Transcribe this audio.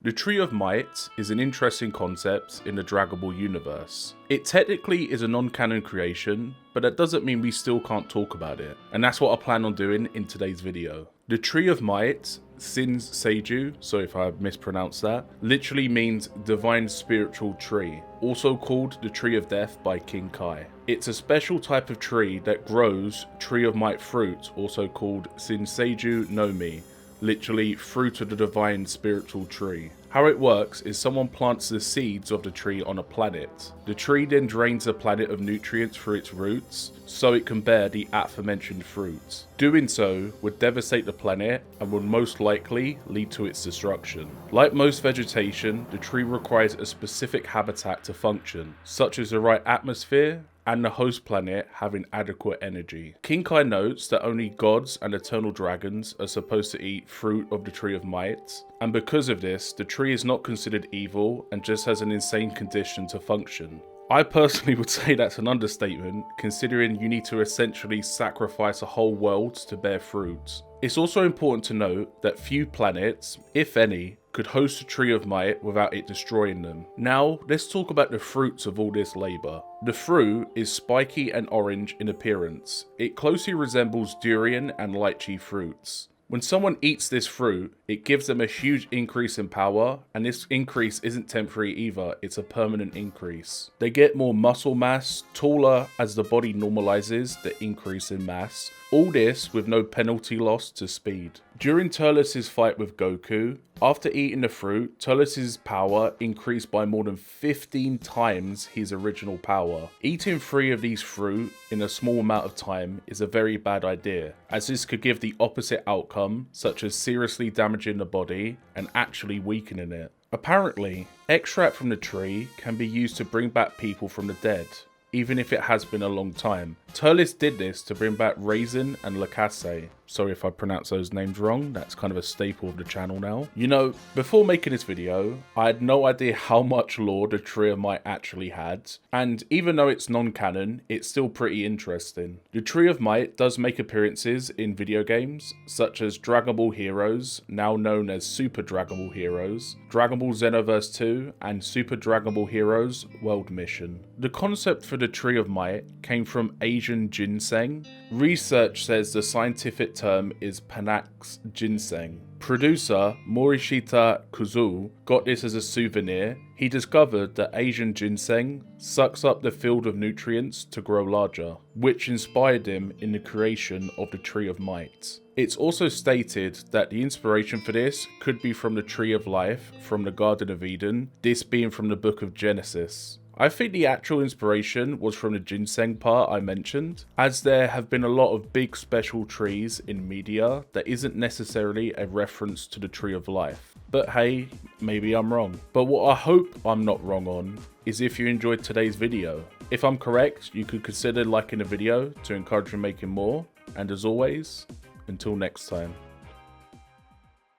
The Tree of Might is an interesting concept in the Dragon Ball universe. It technically is a non-canon creation, but that doesn't mean we still can't talk about it, and that's what I plan on doing in today's video. The Tree of Might, Shin Seiju, sorry if I mispronounced that, literally means Divine Spiritual Tree, also called the Tree of Death by King Kai. It's a special type of tree that grows Tree of Might fruit, also called Shin Seiju no Mi, literally fruit of the divine spiritual tree. How it works is someone plants the seeds of the tree on a planet. The tree then drains the planet of nutrients through its roots so it can bear the aforementioned fruit. Doing so would devastate the planet and would most likely lead to its destruction. Like most vegetation, the tree requires a specific habitat to function, such as the right atmosphere and the host planet having adequate energy. King Kai notes that only gods and eternal dragons are supposed to eat fruit of the Tree of Might, and because of this, the tree is not considered evil and just has an insane condition to function. I personally would say that's an understatement, considering you need to essentially sacrifice a whole world to bear fruit. It's also important to note that few planets, if any, could host a Tree of Might without it destroying them. Now, let's talk about the fruits of all this labour. The fruit is spiky and orange in appearance. It closely resembles durian and lychee fruits. When someone eats this fruit, it gives them a huge increase in power, and this increase isn't temporary either, it's a permanent increase. They get more muscle mass, taller as the body normalizes the increase in mass. All this with no penalty loss to speed. During Turles' fight with Goku, after eating the fruit, Turles' power increased by more than 15 times his original power. Eating 3 of these fruit in a small amount of time is a very bad idea, as this could give the opposite outcome, such as seriously damaging the body and actually weakening it. Apparently, extract from the tree can be used to bring back people from the dead, even if it has been a long time. Turles did this to bring back Raisin and Lacasse. Sorry if I pronounce those names wrong, that's kind of a staple of the channel now. You know, before making this video, I had no idea how much lore the Tree of Might actually had, and even though it's non-canon, it's still pretty interesting. The Tree of Might does make appearances in video games, such as Dragon Ball Heroes, now known as Super Dragon Ball Heroes, Dragon Ball Xenoverse 2, and Super Dragon Ball Heroes World Mission. The concept for the Tree of Might came from Asian ginseng. Research says the scientific term is Panax ginseng. Producer Morishita Kuzos got this as a souvenir. He discovered that Asian ginseng sucks up the field of nutrients to grow larger, which inspired him in the creation of the Tree of Might. It's also stated that the inspiration for this could be from the Tree of Life from the Garden of Eden, this being from the Book of Genesis. I think the actual inspiration was from the ginseng part I mentioned, as there have been a lot of big special trees in media that isn't necessarily a reference to the Tree of Life. But hey, maybe I'm wrong. But what I hope I'm not wrong on is if you enjoyed today's video. If I'm correct, you could consider liking the video to encourage me making more, and as always, until next time.